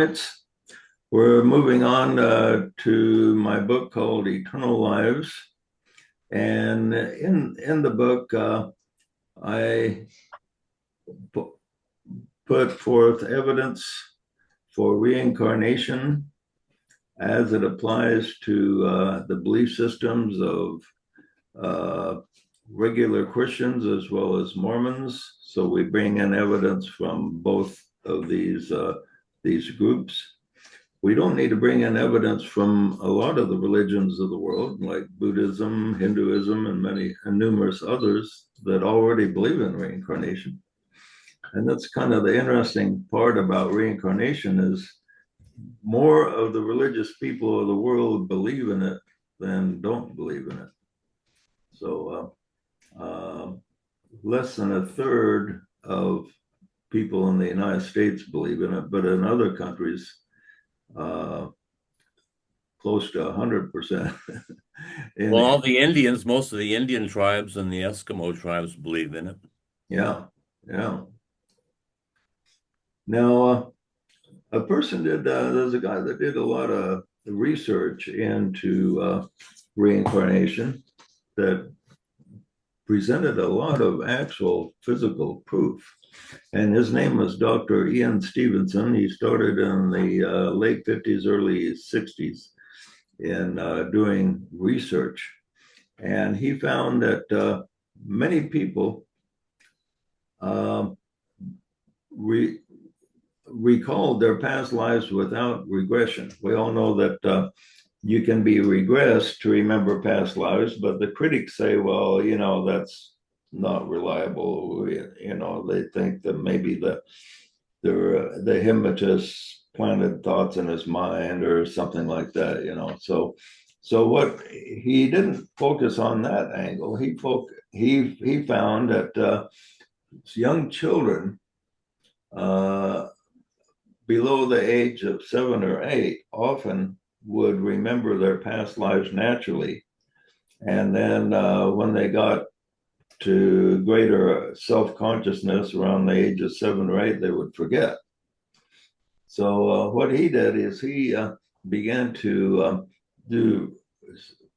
It's, we're moving on to my book called Eternal Lives. And in the book, I put forth evidence for reincarnation as it applies to the belief systems of regular Christians as well as Mormons. So we bring in evidence from both of these groups. We don't need to bring in evidence from a lot of the religions of the world, like Buddhism, Hinduism, and many and numerous others that already believe in reincarnation. And that's kind of the interesting part about reincarnation is more of the religious people of the world believe in it than don't believe in it. So less than a third of people in the United States believe in it, but in other countries, close to 100%. Well, all the Indians, most of the Indian tribes and the Eskimo tribes believe in it. Yeah, yeah. Now, a person did, there's a guy that did a lot of research into reincarnation that presented a lot of actual physical proof. And his name was Dr. Ian Stevenson. He started in the late 50s, early 60s in doing research. And he found that many people recalled their past lives without regression. We all know that you can be regressed to remember past lives, but the critics say, well, that's not reliable. They think that maybe the hypnotist planted thoughts in his mind or something like that. So what he didn't focus on that angle. He found that young children below the age of 7 or 8 often would remember their past lives naturally. And then when they got to greater self-consciousness around the age of 7 or 8, they would forget. So what he did is he began to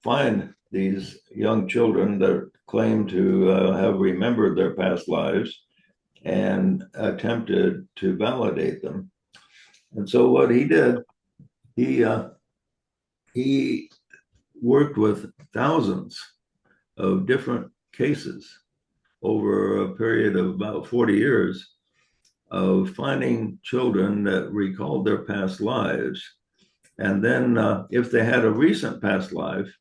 find these young children that claimed to have remembered their past lives and attempted to validate them. And so what he did, he worked with thousands of different cases over a period of about 40 years of finding children that recalled their past lives. And then if they had a recent past life,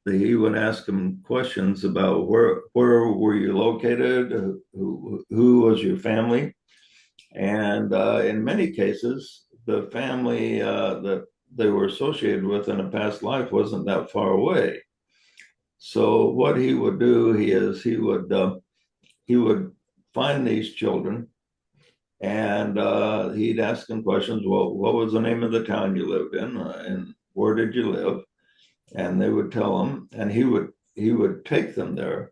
he would ask them questions about where were you located, who was your family, and in many cases, the family that they were associated with in a past life wasn't that far away. So what he would do he would find these children and he'd ask them questions. Well, what was the name of the town you lived in, and where did you live? And they would tell him, and he would take them there,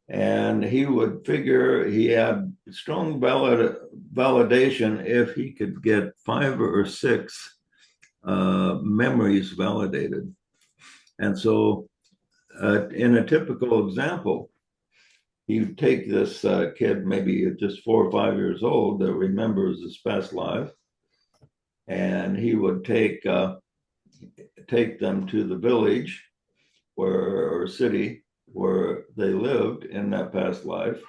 and he would figure he had strong validation if he could get 5 or 6 memories validated. And so in a typical example, you'd take this kid, maybe just 4 or 5 years old, that remembers his past life, and he would take them to the village or city where they lived in that past life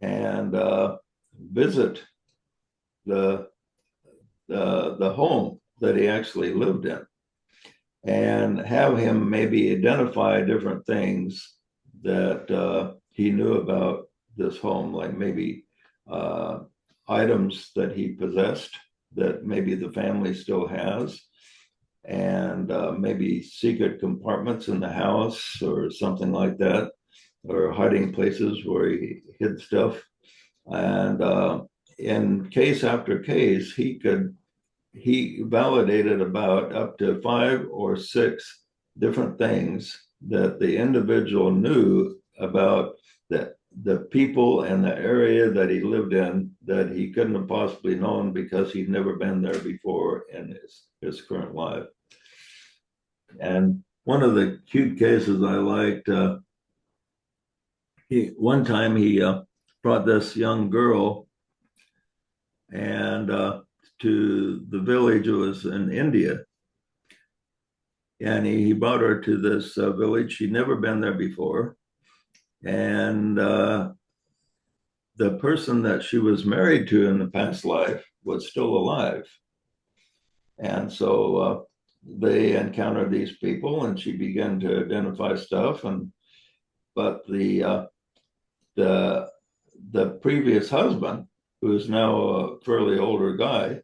and visit the home that he actually lived in and have him maybe identify different things that he knew about this home, like maybe items that he possessed that maybe the family still has, and maybe secret compartments in the house or something like that, or hiding places where he hid stuff. And in case after case, he validated about up to 5 or 6 different things that the individual knew about that the people and the area that he lived in that he couldn't have possibly known because he'd never been there before in his current life. And one of the cute cases I liked, one time he brought this young girl and to the village. It was in India, and he brought her to this village. She'd never been there before, and the person that she was married to in the past life was still alive. And so they encountered these people, and she began to identify stuff. But the previous husband, who is now a fairly older guy,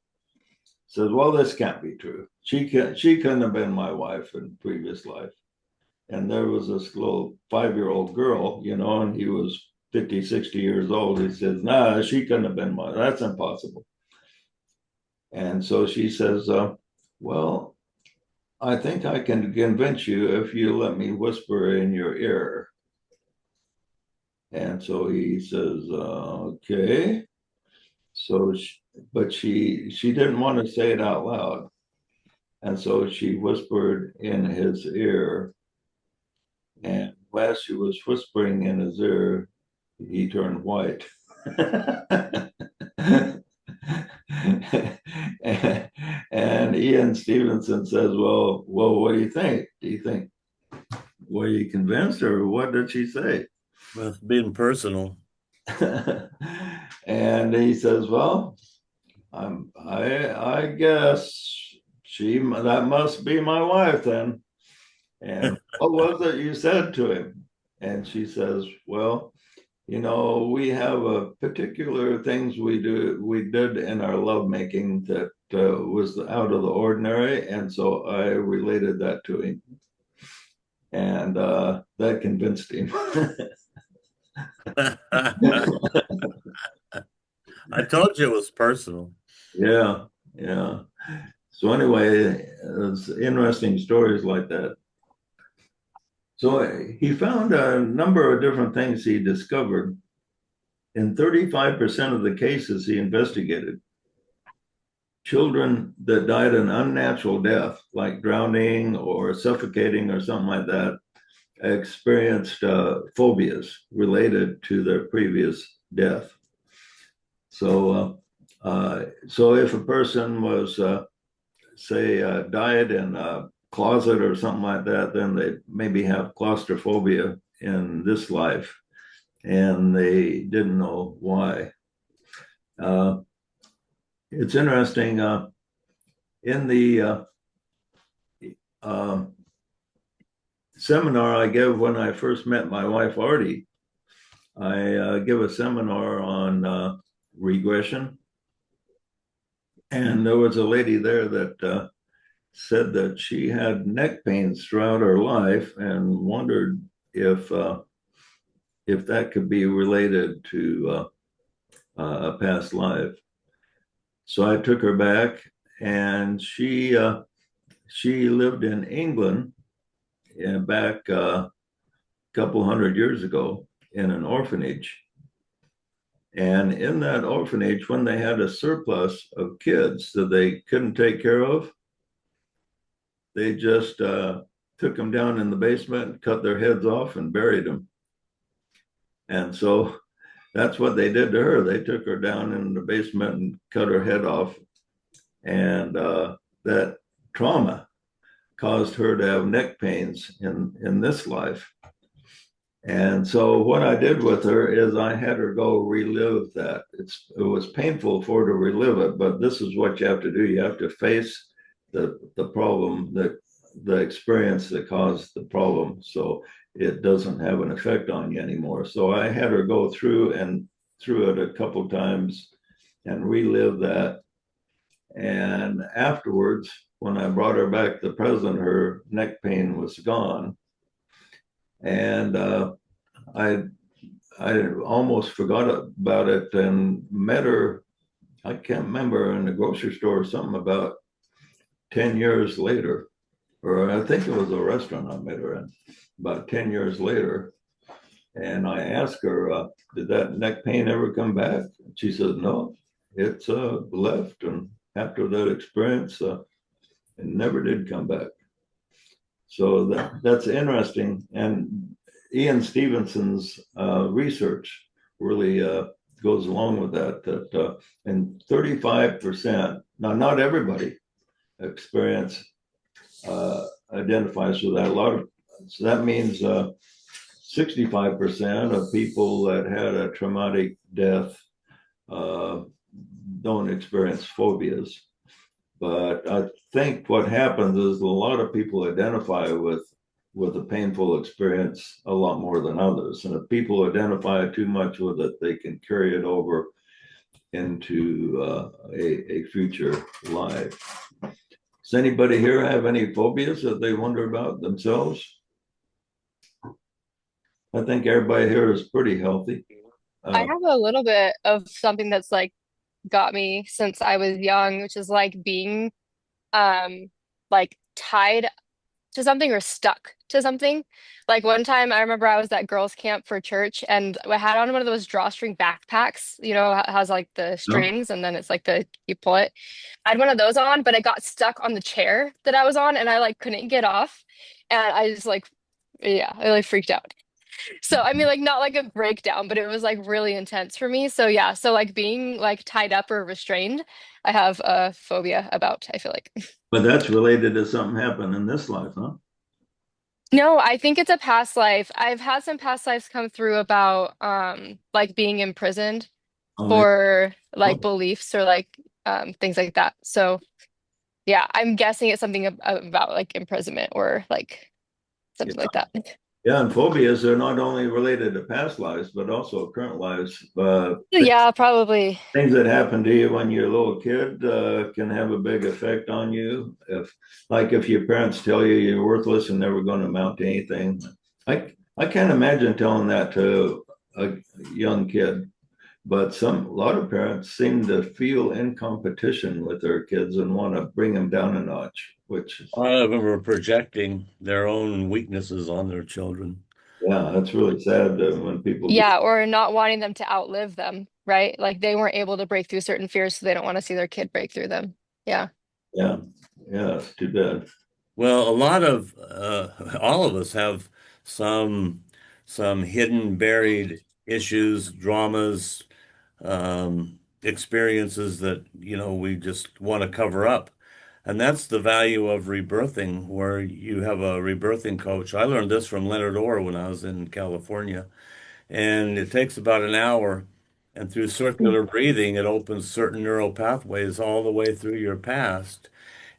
says, "Well, this can't be true. She couldn't have been my wife in previous life." And there was this little 5-year-old girl, and he was 50, 60 years old. He says, "Nah, she couldn't have been my. That's impossible." And so she says, "Well, I think I can convince you if you let me whisper in your ear." And so he says, "Okay." So, but she didn't want to say it out loud. And so she whispered in his ear. And while she was whispering in his ear, he turned white. And Ian Stevenson says, well, what do you think? Do you think, were you convinced, or what did she say? Well, it's being personal. And he says, well, I guess that must be my wife then. And what was it you said to him? And she says, well, we have a particular things we did in our lovemaking that was out of the ordinary. And so I related that to him. And that convinced him. I told you it was personal. Yeah, yeah. So anyway, it's interesting stories like that. So he found a number of different things he discovered. In 35% of the cases he investigated, children that died an unnatural death, like drowning or suffocating or something like that, experienced phobias related to their previous death. So, if a person was, say, died in a closet or something like that, then they maybe have claustrophobia in this life, and they didn't know why. It's interesting. In the seminar I gave when I first met my wife, Artie, I give a seminar on regression. And there was a lady there that said that she had neck pains throughout her life and wondered if that could be related to a past life. So I took her back, and she lived in England back a couple hundred years ago in an orphanage. And in that orphanage, when they had a surplus of kids that they couldn't take care of, they just took them down in the basement, cut their heads off, and buried them. And so that's what they did to her. They took her down in the basement and cut her head off. And that trauma caused her to have neck pains in this life. And so what I did with her is I had her go relive that. It was painful for her to relive it, but this is what you have to do. You have to face the problem, the experience that caused the problem, so it doesn't have an effect on you anymore. So I had her go through it a couple of times and relive that. And afterwards, when I brought her back to the present, her neck pain was gone. And I almost forgot about it and met her, I can't remember, in the grocery store or something, about 10 years later. Or I think it was a restaurant I met her in about 10 years later. And I asked her, did that neck pain ever come back? And she said, no, it's left. And after that experience, it never did come back. So that's interesting. And Ian Stevenson's research really goes along with that. And 35%, now not everybody experience identifies with that. A lot of so that means 65% of people that had a traumatic death uh, don't experience phobias. But I think what happens is a lot of people identify with a painful experience a lot more than others. And if people identify too much with it, they can carry it over into a future life. Does anybody here have any phobias that they wonder about themselves? I think everybody here is pretty healthy. I Uh, have a little bit of something that's like got me since I was young, which is like being like tied to something or stuck to something. Like one time I remember I was at girls' camp for church and I had on one of those drawstring backpacks, has like the no? strings and then it's like you pull it. I had one of those on, but it got stuck on the chair that I was on and I like couldn't get off. And I just like, yeah, I like freaked out. So I mean like not like a breakdown, but it was like really intense for me. So yeah, so like being like tied up or restrained, I have a phobia about, I feel like. But that's related to something happened in this life, huh? No, I think it's a past life. I've had some past lives come through about like being imprisoned Oh, yeah. for like Oh, beliefs or like things like that. So yeah, I'm guessing it's something about like imprisonment or like yeah. something like that. Yeah, and phobias are not only related to past lives, but also current lives. Yeah, probably. Things that happen to you when you're a little kid can have a big effect on you. If your parents tell you you're worthless and never going to amount to anything, I can't imagine telling that to a young kid. But a lot of parents seem to feel in competition with their kids and want to bring them down a notch, which is, A lot of them are projecting their own weaknesses on their children. yeah, that's really sad when people do. Yeah, or not wanting them to outlive them, right? Like they weren't able to break through certain fears, so they don't want to see their kid break through them. Yeah. Yeah, yeah, it's too bad. Well, a lot of all of us have some some hidden, buried issues, dramas, experiences that, we just want to cover up. And that's the value of rebirthing, where you have a rebirthing coach. I learned this from Leonard Orr when I was in California. And it takes about an hour. And through circular breathing, it opens certain neural pathways all the way through your past.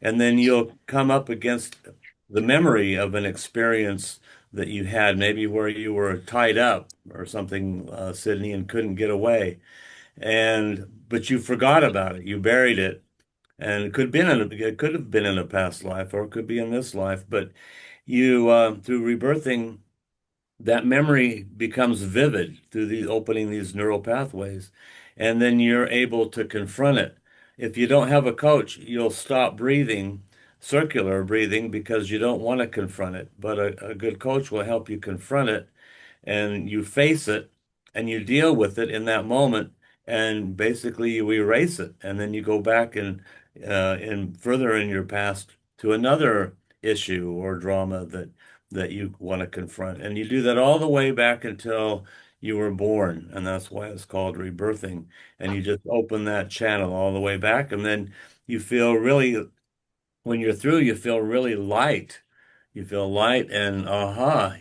And then you'll come up against the memory of an experience that you had, maybe where you were tied up or something, Sydney, and couldn't get away. But you forgot about it. You buried it. And it could have been in a past life, or it could be in this life. But you, through rebirthing, that memory becomes vivid through opening these neural pathways, and then you're able to confront it. If you don't have a coach, you'll stop breathing, circular breathing, because you don't want to confront it. But a good coach will help you confront it, and you face it, and you deal with it in that moment, and basically you erase it, and then you go back and further in your past to another issue or drama that you want to confront. And you do that all the way back until you were born. And that's why it's called rebirthing. And you just open that channel all the way back. And then you feel really, when you're through, you feel really light. You feel light and aha.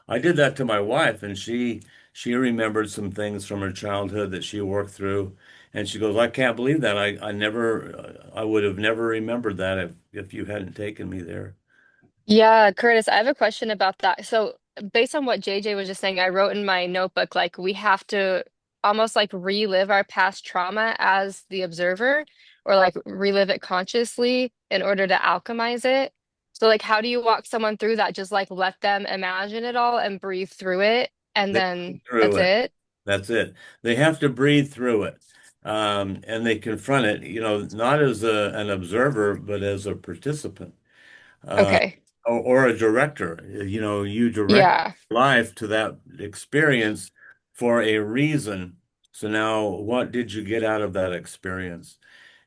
I did that to my wife, and she remembered some things from her childhood that she worked through. And she goes, I can't believe that. I would have never remembered that if you hadn't taken me there. Yeah, Curtis, I have a question about that. So, based on what JJ was just saying, I wrote in my notebook like we have to almost like relive our past trauma as the observer or like relive it consciously in order to alchemize it. So, like, how do you walk someone through that? Just like let them imagine it all and breathe through it, and They then through that's it. it? That's it. They have to breathe through it. And they confront it, not as an observer, but as a participant. Uh, Okay. or a director. You know, you direct Yeah. life to that experience for a reason. So now, what did you get out of that experience?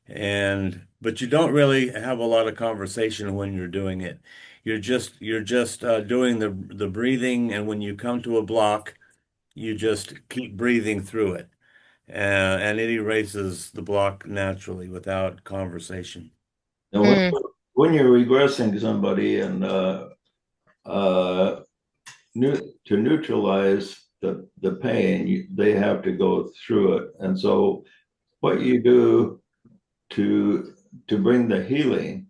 And but you don't really have a lot of conversation when you're doing it. You're just doing the breathing, and when you come to a block, you just keep breathing through it, and it erases the block naturally without conversation. And Mm, when you're regressing somebody and uh, to neutralize the pain, they have to go through it. And so, what you do to bring the healing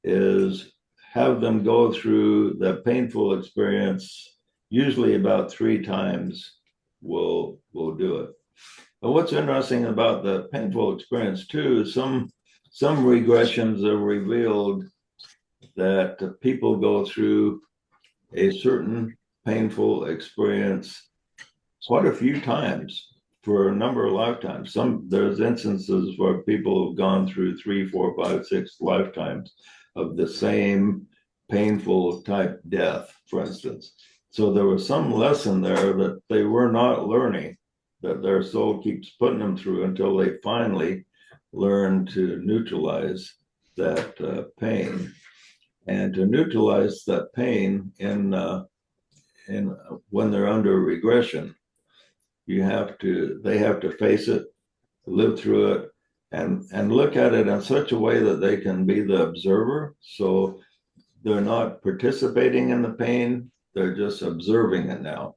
is have them go through the painful experience. Usually, about 3 times, will do it. But what's interesting about the painful experience too is some regressions have revealed that people go through a certain painful experience quite a few times for a number of lifetimes. There's instances where people have gone through 3, 4, 5, 6 lifetimes of the same painful type death, for instance. So there was some lesson there that they were not learning, that their soul keeps putting them through until they finally learn to neutralize that pain. And to neutralize that pain in when they're under regression, they have to face it, live through it, and look at it in such a way that they can be the observer. So they're not participating in the pain, they're just observing it now.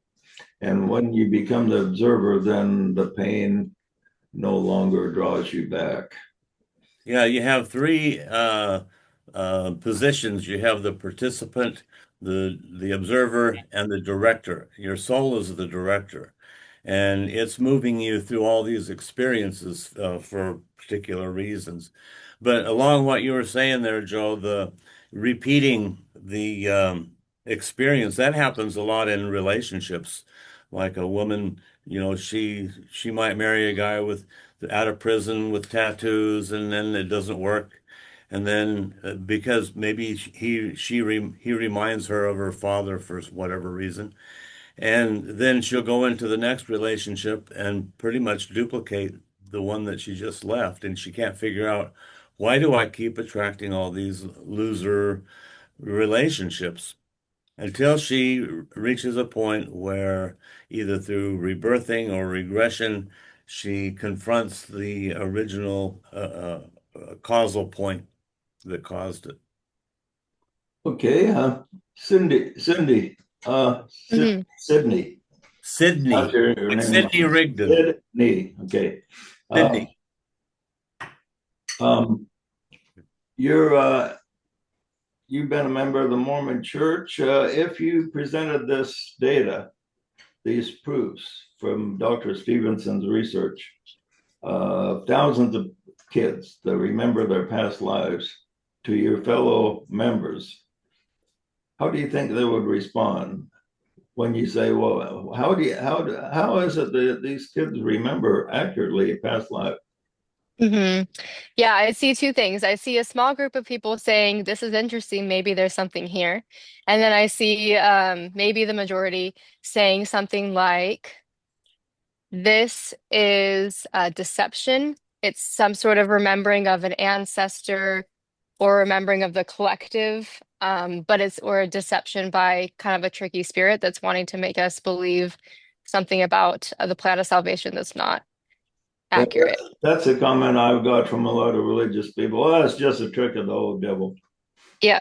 And when you become the observer, then the pain no longer draws you back. Yeah, you have three positions. You have the participant, the observer, and the director. Your soul is the director, and it's moving you through all these experiences for particular reasons. But along what you were saying there, Joe, the repeating the experience that happens a lot in relationships. Like a woman, you know, she might marry a guy with out of prison with tattoos, and then it doesn't work. And then because maybe he reminds her of her father for whatever reason, and then she'll go into the next relationship and pretty much duplicate the one that she just left, and she can't figure out, why do I keep attracting all these loser relationships? Until she reaches a point where either through rebirthing or regression, she confronts the original causal point that caused it. Okay, Cindy, hmm Sydney. That's Sydney, your like name. Sydney Rigdon. Sydney. Okay. Uh, Sydney. um, you've been a member of the Mormon Church. If you presented this data, these proofs from Dr. Stevenson's research, thousands of kids that remember their past lives to your fellow members, how do you think they would respond when you say, "Well, how is it that these kids remember accurately a past life?" hmm Yeah, I see two things. I see a small group of people saying, this is interesting, maybe there's something here. And then I see maybe the majority saying something like, this is a deception. It's some sort of remembering of an ancestor or remembering of the collective, but it's or a deception by kind of a tricky spirit that's wanting to make us believe something about the plan of salvation that's not Yeah, accurate. that's a comment I've got from a lot of religious people. Well, that's just a trick of the old devil. Yeah.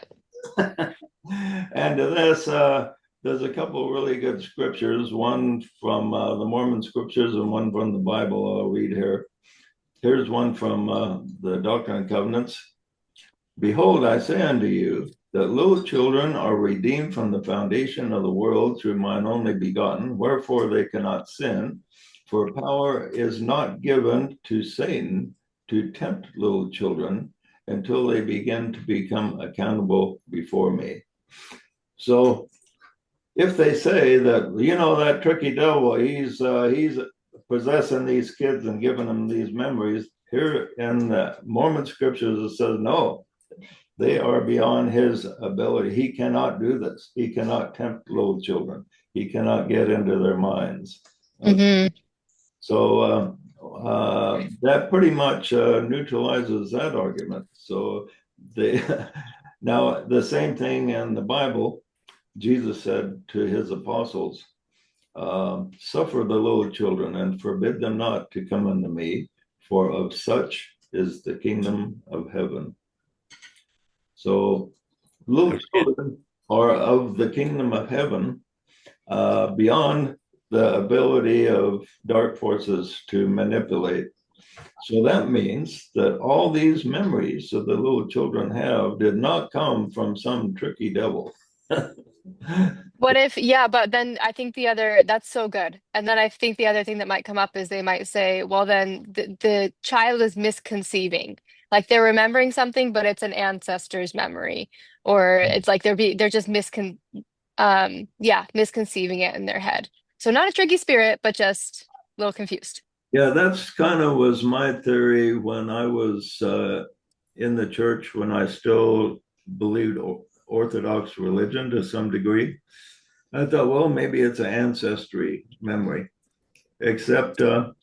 And to this, there's a couple of really good scriptures, one from the Mormon scriptures and one from the Bible I'll read here. Here's one from the Doctrine and Covenants. Behold, I say unto you that little children are redeemed from the foundation of the world through mine only begotten, wherefore they cannot sin. For power is not given to Satan to tempt little children until they begin to become accountable before me. So if they say that, that tricky devil, he's possessing these kids and giving them these memories, here in the Mormon scriptures it says no. they are beyond his ability. He cannot do this. He cannot tempt little children. He cannot get into their minds. Hmm. So that pretty much neutralizes that argument. So they now the same thing in the Bible. Jesus said to his apostles, "Suffer the little children and forbid them not to come unto me, for of such is the kingdom of heaven." So little children are of the kingdom of heaven, beyond the ability of dark forces to manipulate. So that means that all these memories that the little children have did not come from some tricky devil. What if, yeah, but then I think that's so good. And then I think the other thing that might come up is they might say, well, then the child is misconceiving. Like they're remembering something, but it's an ancestor's memory. Or it's like they're just misconceiving it in their head. So not a tricky spirit, but just a little confused. Yeah, that's kind of was my theory when I was in the church, when I still believed Orthodox religion to some degree. I thought, well, maybe it's an ancestry memory, except a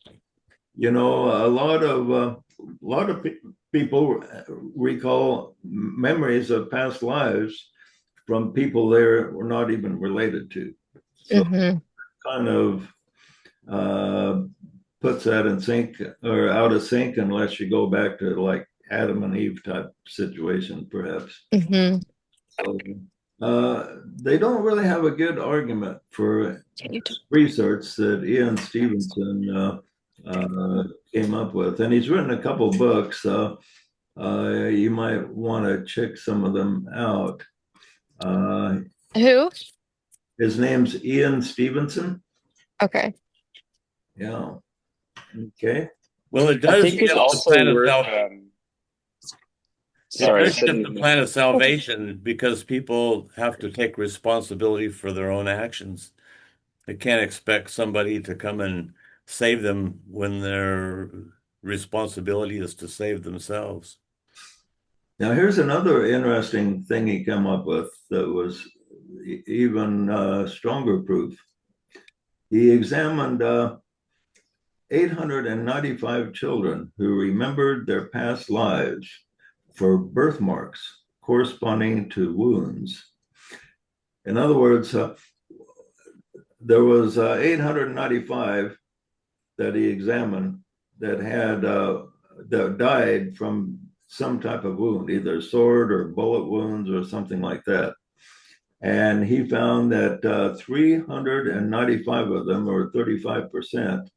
lot of people recall memories of past lives from people they were not even related to. So Hmm. kind of uh, puts that in sync or out of sync unless you go back to like Adam and Eve type situation, perhaps. Hmm. So, they don't really have a good argument for research that Ian Stevenson came up with, and he's written a couple books. You might want to check some of them out. Uh, Who? his name's Ian Stevenson. Okay. Yeah. Okay. Well, it I does think it's get the also plan of worth. salvation. It Sorry, does get the plan of salvation because people have to take responsibility for their own actions. They can't expect somebody to come and save them when their responsibility is to save themselves. Now, here's another interesting thing he came up with that was even stronger proof. He examined 895 children who remembered their past lives for birthmarks corresponding to wounds. In other words, there was 895 that he examined that had that died from some type of wound, either sword or bullet wounds or something like that. And he found that 395 of them, or 35%,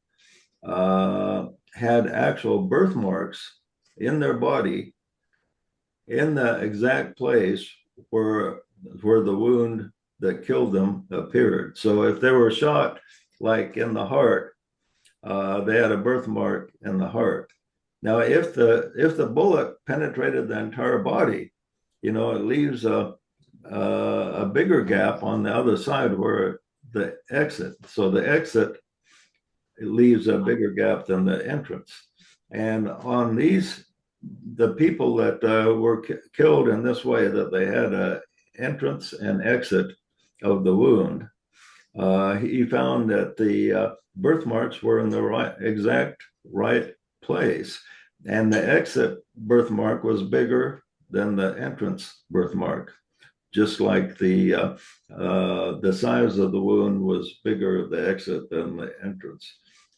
had actual birthmarks in their body in the exact place where the wound that killed them appeared. So if they were shot like in the heart, they had a birthmark in the heart. Now, if the bullet penetrated the entire body, it leaves a bigger gap on the other side where the exit. So the exit, it leaves a bigger gap than the entrance. And on the people that were killed in this way, that they had an entrance and exit of the wound, he found that the birthmarks were in the exact right place. And the exit birthmark was bigger than the entrance birthmark, just like the size of the wound was bigger the exit than the entrance.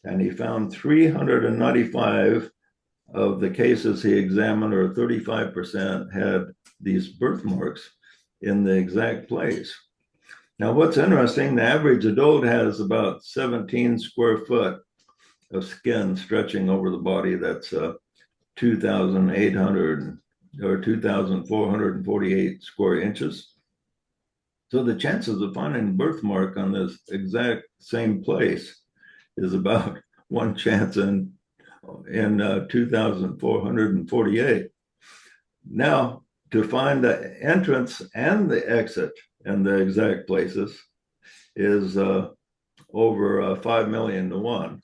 And he found 395 of the cases he examined, or 35%, had these birthmarks in the exact place. Now, what's interesting, the average adult has about 17 square foot of skin stretching over the body. That's 2,800 or 2,448 square inches. So the chances of finding a birthmark on this exact same place is about one chance in 2,448. Now, to find the entrance and the exit in the exact places is over 5 million to 1.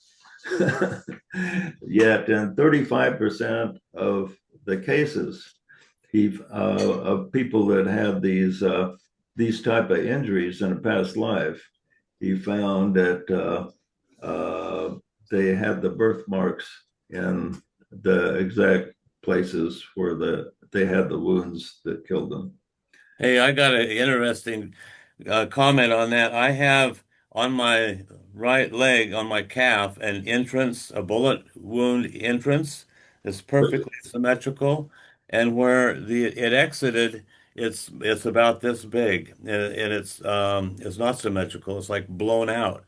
Yet in 35% of the cases, of people that had these type of injuries in a past life. He found that they had the birthmarks in the exact places where they had the wounds that killed them. Hey, I got an interesting comment on that. I have on my right leg, on my calf, an entrance, a bullet wound entrance. It's perfectly symmetrical, and where it exited, it's about this big, and it's not symmetrical. It's like blown out.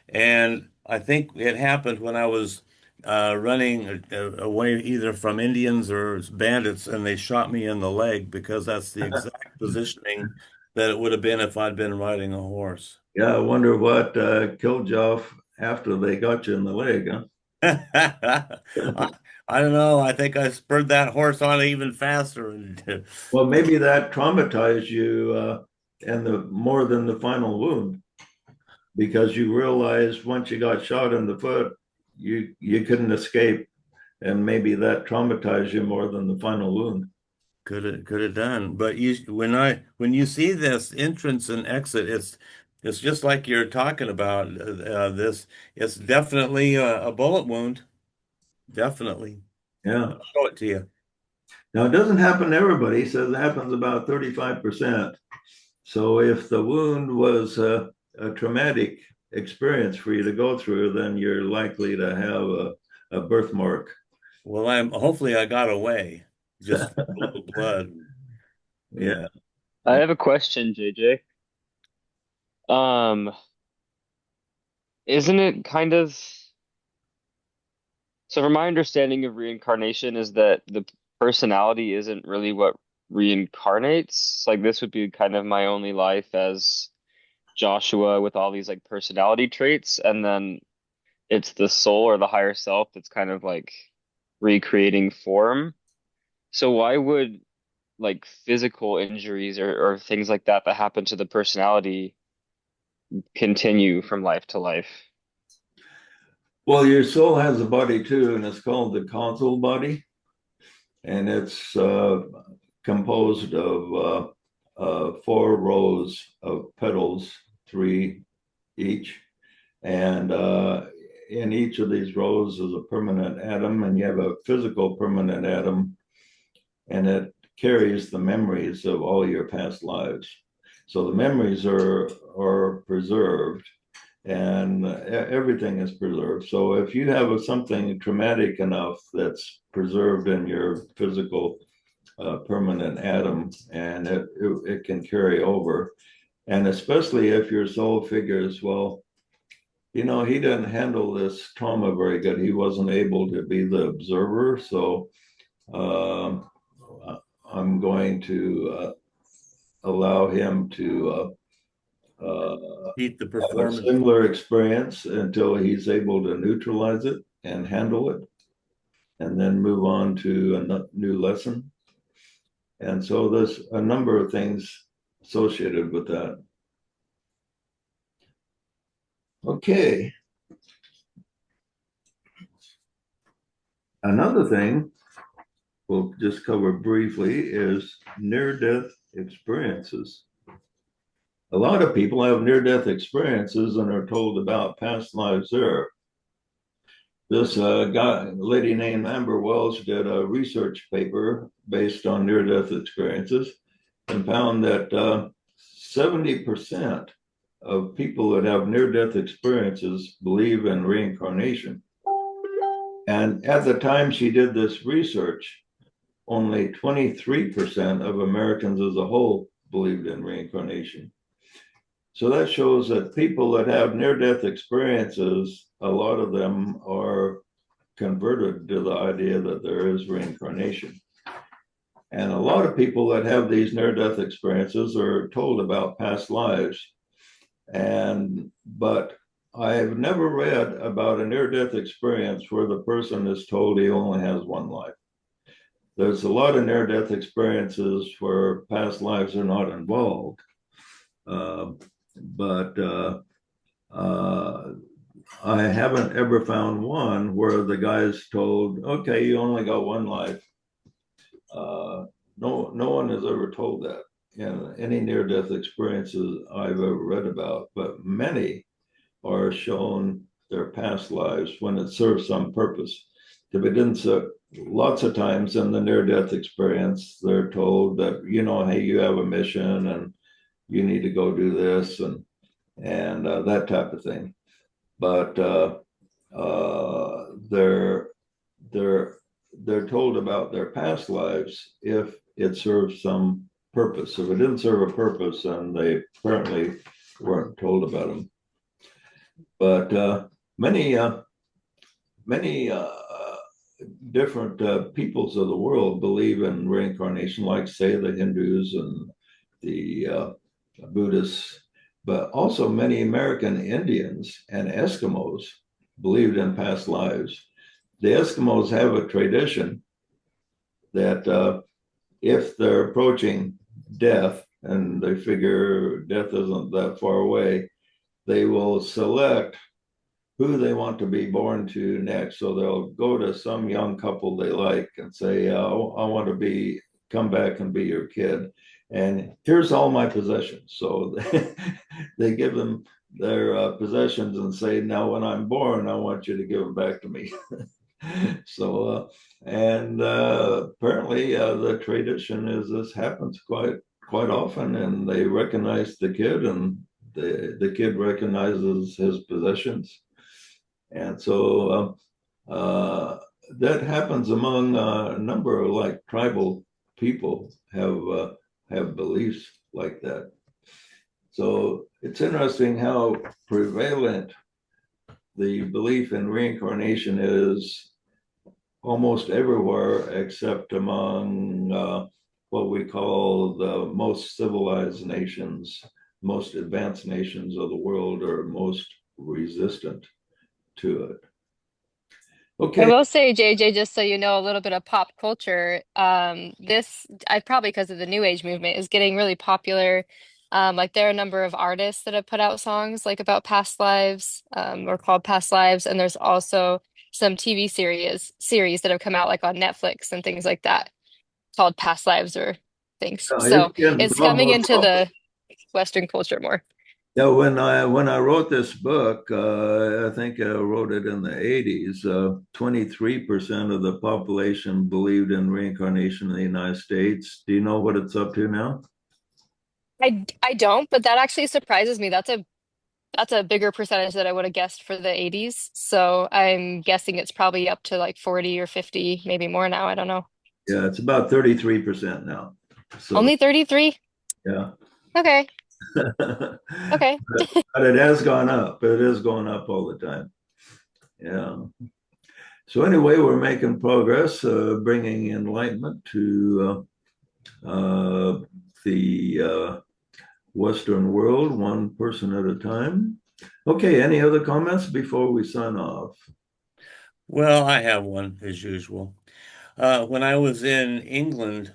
And I think it happened when I was running away either from Indians or bandits, and they shot me in the leg because that's the exact positioning that it would have been if I'd been riding a horse. Yeah, I wonder what killed you off after they got you in the leg, huh? I, I don't know. I think I spurred that horse on even faster. Well, maybe that traumatized you and the more than the final wound, because you realized once you got shot in the foot, you couldn't escape, and maybe that traumatized you more than the final wound. Could have done. But when you see this entrance and exit, it's just like you're talking about this. It's definitely a bullet wound. Definitely. Yeah. I'll show it to you. Now it doesn't happen to everybody. He says it happens about 35%. So if the wound was a traumatic experience for you to go through, then you're likely to have a birthmark. Well, I'm hopefully I got away just from a little blood. Yeah. Yeah. I have a question, JJ. Um, isn't it kind of so from my understanding of reincarnation is that the personality isn't really what reincarnates? Like this would be kind of my only life as Joshua with all these like personality traits, and then it's the soul or the higher self that's kind of like recreating form. So why would like physical injuries or things like that that happen to the personality continue from life to life? Well, your soul has a body too, and it's called the causal body, and it's composed of four rows of petals, three each, and in each of these rows is a permanent atom, and you have a physical permanent atom, and it carries the memories of all your past lives. So the memories are preserved, and everything is preserved. So if you have something traumatic enough that's preserved in your physical permanent atom, and it can carry over. And especially if your soul figures, well, he didn't handle this trauma very good. He wasn't able to be the observer. So um, I'm going to allow him to Beat the have a performance. similar experience until he's able to neutralize it and handle it, and then move on to a new lesson. And so there's a number of things associated with that. Okay. Another thing we'll just cover briefly is near-death experiences. A lot of people have near-death experiences and are told about past lives there. This lady named Amber Wells did a research paper based on near-death experiences and found that 70% of people that have near-death experiences believe in reincarnation. And at the time she did this research, only 23% of Americans as a whole believed in reincarnation. So that shows that people that have near-death experiences, a lot of them are converted to the idea that there is reincarnation. And a lot of people that have these near-death experiences are told about past lives. But I've never read about a near-death experience where the person is told he only has one life. There's a lot of near-death experiences where past lives are not involved. But I haven't ever found one where the guy's told, okay, you only got one life. no one has ever told that in any near-death experiences I've ever read about, but many are shown their past lives when it serves some purpose. If it didn't serve, lots of times in the near-death experience, they're told that, hey, you have a mission and you need to go do this and that type of thing. But they're they're they're told about their past lives if it serves some purpose. If it didn't serve a purpose, then they apparently weren't told about them. But many different peoples of the world believe in reincarnation, like say the Hindus and the Buddhists, but also many American Indians and Eskimos believed in past lives. The Eskimos have a tradition that if they're approaching death and they figure death isn't that far away, they will select who they want to be born to next. So they'll go to some young couple they like and say, I want to come back and be your kid. And here's all my possessions. So they give them their possessions and say, now when I'm born, I want you to give them back to me. So, and apparently the tradition is this happens quite often, and they recognize the kid, and the kid recognizes his possessions, and so that happens among a number of like tribal people have beliefs like that. So it's interesting how prevalent the belief in reincarnation is almost everywhere except among what we call the most civilized nations, most advanced nations of the world, are most resistant to it. I Okay. will say, JJ, just so you know, a little bit of pop culture. I probably because of the New Age movement, is getting really popular. Like there are a number of artists that have put out songs like about past lives, or called past lives, and there's also some TV series that have come out like on Netflix and things like that called past lives or things. It's So getting it's coming more into popular. the Western culture more. Yeah, when I wrote this book, I think I wrote it in the 80s. 23% of the population believed in reincarnation in the United States. Do you know what it's up to now? I don't, but that actually surprises me. That's a bigger percentage that I would have guessed for the 80s. So I'm guessing it's probably up to like 40 or 50, maybe more now. I don't know. Yeah, it's about 33% now. So Only 33? yeah. Okay. but, Okay. but it has gone up. It is going up all the time. Yeah. So anyway, we're making progress, bringing enlightenment to the Western world, one person at a time. Okay, any other comments before we sign off? Well, I have one as usual. When I was in England,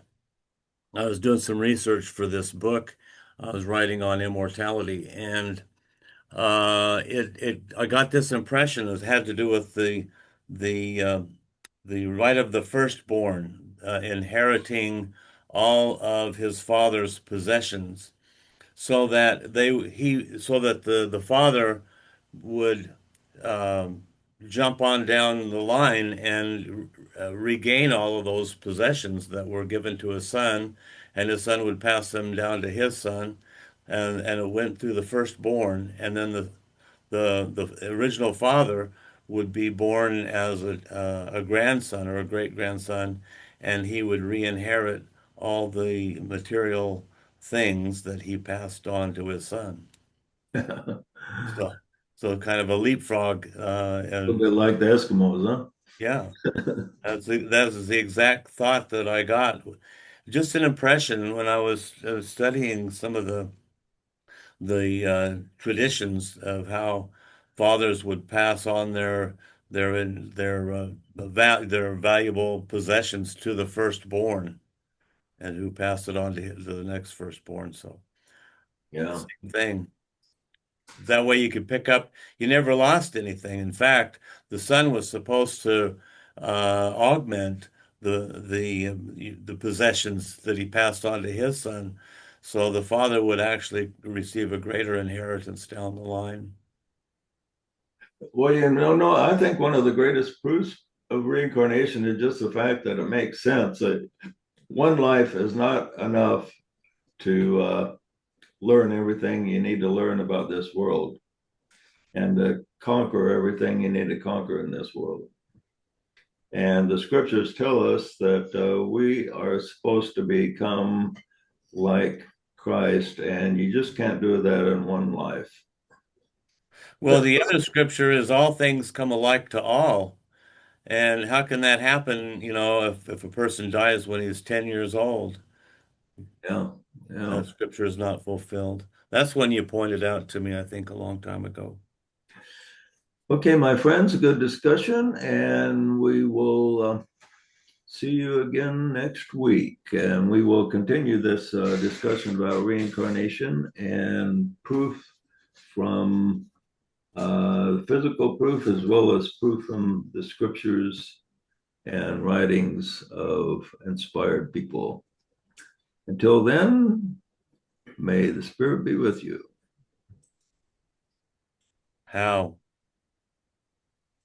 I was doing some research for this book. I was writing on immortality, and I got this impression it had to do with the uh, the right of the firstborn inheriting all of his father's possessions, so that the father would um, jump on down the line and regain all of those possessions that were given to his son, and his son would pass them down to his son, and it went through the firstborn, and then the original father would be born as a grandson or a great grandson, and he would re-inherit all the material things that he passed on to his son. A So, so kind of a leapfrog, little and bit like the Eskimos, yeah, that's the exact thought that I got. Just an impression when I was studying some of the traditions of how fathers would pass on their valuable possessions to the firstborn, and who passed it on to the next firstborn. So yeah. same thing. That way you could pick up, you never lost anything. In fact, the son was supposed to augment the possessions that he passed on to his son. So the father would actually receive a greater inheritance down the line. Well, no, I think one of the greatest proofs of reincarnation is just the fact that it makes sense that one life is not enough to learn everything you need to learn about this world and to conquer everything you need to conquer in this world. And the scriptures tell us that we are supposed to become like Christ, and you just can't do that in one life. Well, the other scripture is all things come alike to all. And how can that happen, if a person dies when he's 10 years old? Yeah, yeah. That scripture is not fulfilled. That's when you pointed out to me, I think, a long time ago. Okay, my friends, good discussion, and we will see you again next week. And we will continue this discussion about reincarnation and proof from physical proof as well as proof from the scriptures and writings of inspired people. Until then, may the Spirit be with you. How?